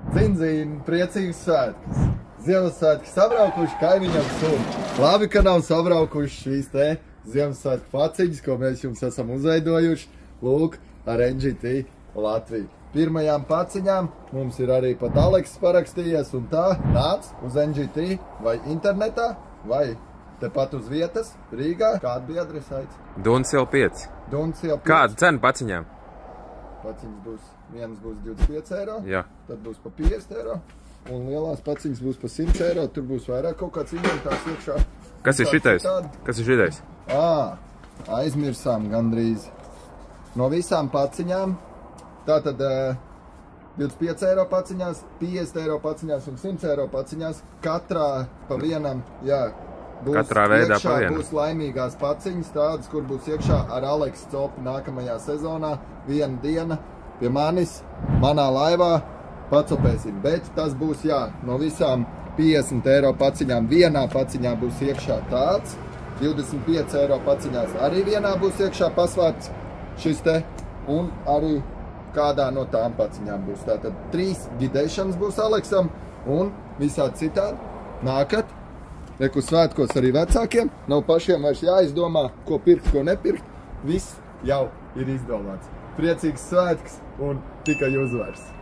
Zin, priecīgs svētkus. Ziemassvētki sabraukuši, kaimiņam suni. Labi, ka nav sabraukuši šīs te Ziemassvētku paciņas, ko mēs jums esam uzveidojuši. Lūk, ar NGT Latviju. Pirmajām paciņām mums ir arī pat Aleks parakstījies un tā nāc uz NGT vai internetā vai tepat uz vietas Rīgā. Kāda bija adresēts? Duns jau 5. Duns jau 5. Kāda cena paciņām? Paciņas būs, vienas būs 25 eiro, Jā. Tad būs pa 50 eiro, un lielās paciņas būs pa 100 eiro, tur būs vairāk kaut kāds inventārs iekšā. Kas ir šitais? Kas ir šitais? Aizmirsām gandrīz. No visām paciņām, tātad 25 eiro paciņās, 50 eiro paciņās un 100 eiro paciņās, katrā pa vienam, jā, katrā veidā iekšā pa vienu. Būs laimīgās paciņas, tādas, kur būs iekšā ar Aleksu Copi nākamajā sezonā, viena diena pie manis, manā laivā, pacopēsim. Bet tas būs, jā, no visām 50 eiro paciņām vienā paciņā būs iekšā tāds, 25 eiro paciņās arī vienā būs iekšā pasvērts šis te, un arī kādā no tām paciņām būs. Tātad 3 gidēšanas būs Aleksam, un visādi citādi nākat. Reku svētkos arī vecākiem, nav pašiem vairs jāizdomā, ko pirkt, ko nepirkt. Viss jau ir izdomāts. Priecīgs svētks un tikai uzvars!